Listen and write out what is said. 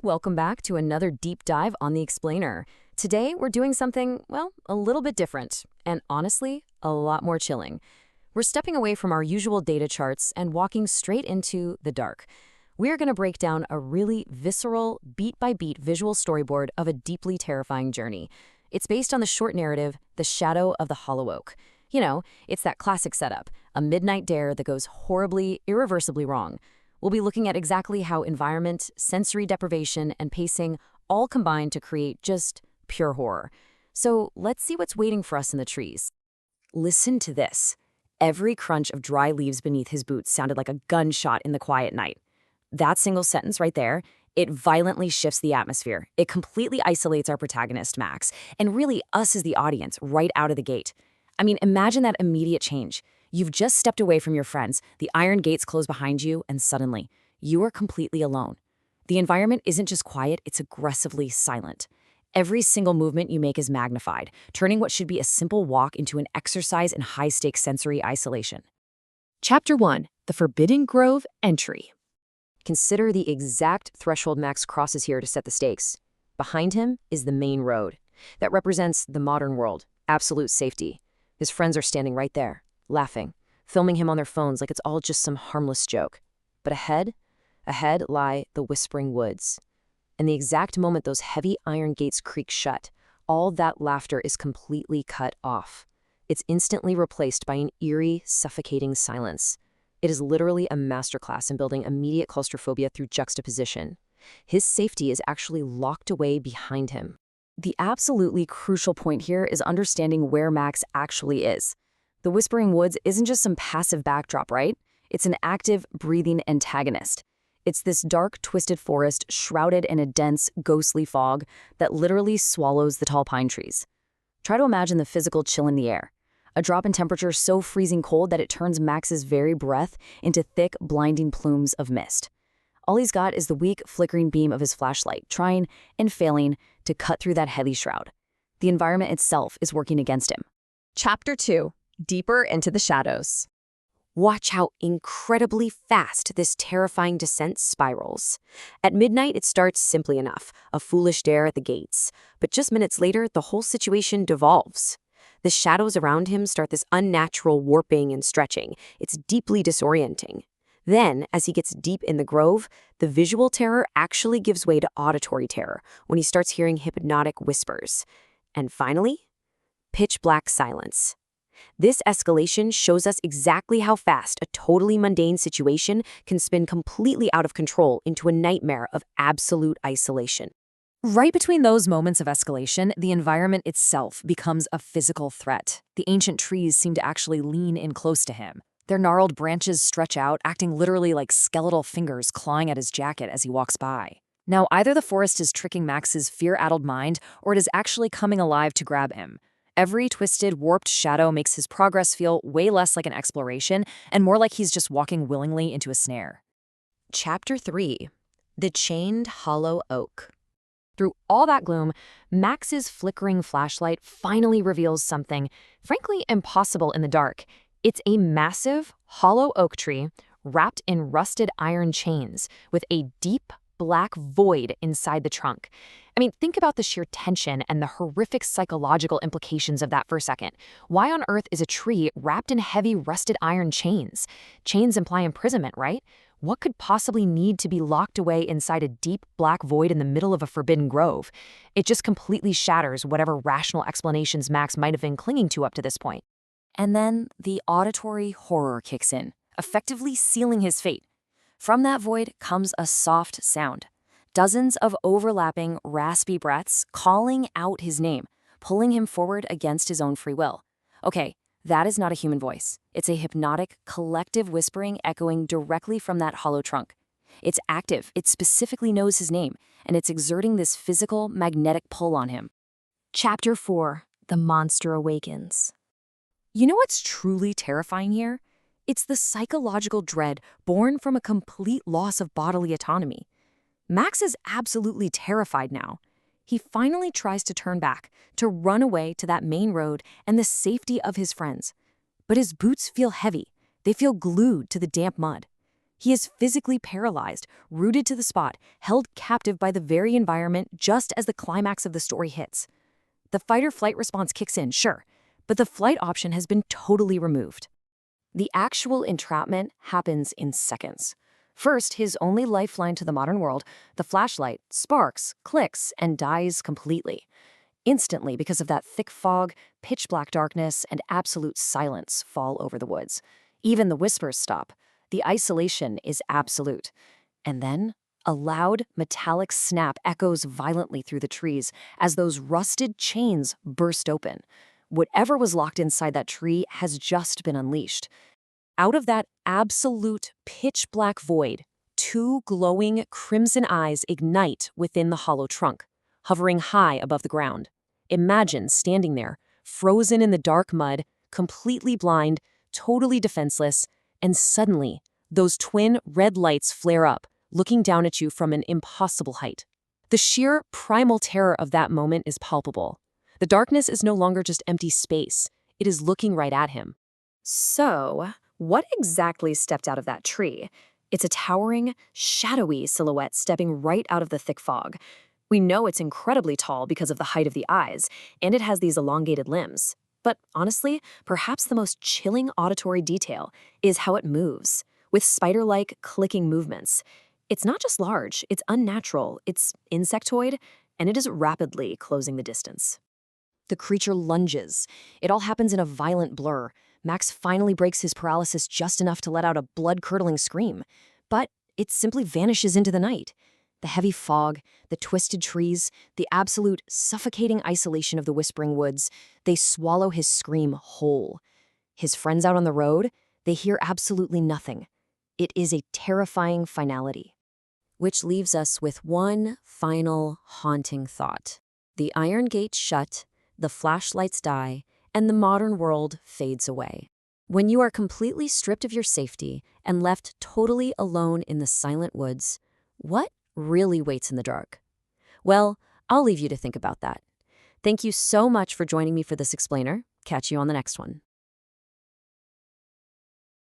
Welcome back to another deep dive on the Explainer. Today, we're doing something, well, a little bit different, and honestly, a lot more chilling. We're stepping away from our usual data charts and walking straight into the dark. We are going to break down a really visceral, beat-by-beat visual storyboard of a deeply terrifying journey. It's based on the short narrative, The Shadow of the Hollow Oak. You know, it's that classic setup, a midnight dare that goes horribly, irreversibly wrong. We'll be looking at exactly how environment, sensory deprivation, and pacing all combine to create just pure horror. So let's see what's waiting for us in the trees. Listen to this. Every crunch of dry leaves beneath his boots sounded like a gunshot in the quiet night. That single sentence right there, it violently shifts the atmosphere. It completely isolates our protagonist, Max, and really us as the audience right out of the gate. I mean, imagine that immediate change. You've just stepped away from your friends, the iron gates close behind you, and suddenly, you are completely alone. The environment isn't just quiet, it's aggressively silent. Every single movement you make is magnified, turning what should be a simple walk into an exercise in high-stakes sensory isolation. Chapter 1. The Forbidden Grove Entry. Consider the exact threshold Max crosses here to set the stakes. Behind him is the main road. That represents the modern world, absolute safety. His friends are standing right there, laughing, filming him on their phones like it's all just some harmless joke. But ahead lie the Whispering Woods. And the exact moment those heavy iron gates creak shut, all that laughter is completely cut off. It's instantly replaced by an eerie, suffocating silence. It is literally a masterclass in building immediate claustrophobia through juxtaposition. His safety is actually locked away behind him. The absolutely crucial point here is understanding where Max actually is. The Whispering Woods isn't just some passive backdrop, right? It's an active, breathing antagonist. It's this dark, twisted forest shrouded in a dense, ghostly fog that literally swallows the tall pine trees. Try to imagine the physical chill in the air. A drop in temperature so freezing cold that it turns Max's very breath into thick, blinding plumes of mist. All he's got is the weak, flickering beam of his flashlight, trying and failing to cut through that heavy shroud. The environment itself is working against him. Chapter 2. Deeper into the Shadows. Watch how incredibly fast this terrifying descent spirals. At midnight, it starts simply enough, a foolish dare at the gates. But just minutes later, the whole situation devolves. The shadows around him start this unnatural warping and stretching. It's deeply disorienting. Then, as he gets deep in the grove, the visual terror actually gives way to auditory terror when he starts hearing hypnotic whispers. And finally, pitch black silence. This escalation shows us exactly how fast a totally mundane situation can spin completely out of control into a nightmare of absolute isolation. Right between those moments of escalation, the environment itself becomes a physical threat. The ancient trees seem to actually lean in close to him. Their gnarled branches stretch out, acting literally like skeletal fingers clawing at his jacket as he walks by. Now, either the forest is tricking Max's fear-addled mind, or it is actually coming alive to grab him. Every twisted, warped shadow makes his progress feel way less like an exploration and more like he's just walking willingly into a snare. Chapter 3. The Chained Hollow Oak. Through all that gloom, Max's flickering flashlight finally reveals something, frankly, impossible in the dark. It's a massive, hollow oak tree wrapped in rusted iron chains with a deep, black void inside the trunk. I mean, think about the sheer tension and the horrific psychological implications of that for a second. Why on earth is a tree wrapped in heavy rusted iron chains? Chains imply imprisonment, right? What could possibly need to be locked away inside a deep black void in the middle of a forbidden grove? It just completely shatters whatever rational explanations Max might have been clinging to up to this point. And then the auditory horror kicks in, effectively sealing his fate. From that void comes a soft sound. Dozens of overlapping, raspy breaths calling out his name, pulling him forward against his own free will. Okay, that is not a human voice. It's a hypnotic, collective whispering echoing directly from that hollow trunk. It's active, it specifically knows his name, and it's exerting this physical, magnetic pull on him. Chapter 4. The Monster Awakens. You know what's truly terrifying here? It's the psychological dread born from a complete loss of bodily autonomy. Max is absolutely terrified now. He finally tries to turn back, to run away to that main road and the safety of his friends. But his boots feel heavy. They feel glued to the damp mud. He is physically paralyzed, rooted to the spot, held captive by the very environment just as the climax of the story hits. The fight-or-flight response kicks in, sure, but the flight option has been totally removed. The actual entrapment happens in seconds. First, his only lifeline to the modern world, the flashlight, sparks, clicks, and dies completely. Instantly, because of that thick fog, pitch-black darkness, and absolute silence fall over the woods. Even the whispers stop. The isolation is absolute. And then, a loud, metallic snap echoes violently through the trees as those rusted chains burst open. Whatever was locked inside that tree has just been unleashed. Out of that absolute pitch-black void, two glowing crimson eyes ignite within the hollow trunk, hovering high above the ground. Imagine standing there, frozen in the dark mud, completely blind, totally defenseless, and suddenly, those twin red lights flare up, looking down at you from an impossible height. The sheer primal terror of that moment is palpable. The darkness is no longer just empty space. It is looking right at him. So, what exactly stepped out of that tree? It's a towering, shadowy silhouette stepping right out of the thick fog. We know it's incredibly tall because of the height of the eyes, and it has these elongated limbs. But honestly, perhaps the most chilling auditory detail is how it moves, with spider-like clicking movements. It's not just large, it's unnatural, it's insectoid, and it is rapidly closing the distance. The creature lunges. It all happens in a violent blur. Max finally breaks his paralysis just enough to let out a blood-curdling scream. But it simply vanishes into the night. The heavy fog, the twisted trees, the absolute suffocating isolation of the whispering woods, they swallow his scream whole. His friends out on the road, they hear absolutely nothing. It is a terrifying finality. Which leaves us with one final haunting thought. The iron gates shut, the flashlights die, and the modern world fades away. When you are completely stripped of your safety and left totally alone in the silent woods, what really waits in the dark? Well, I'll leave you to think about that. Thank you so much for joining me for this explainer. Catch you on the next one.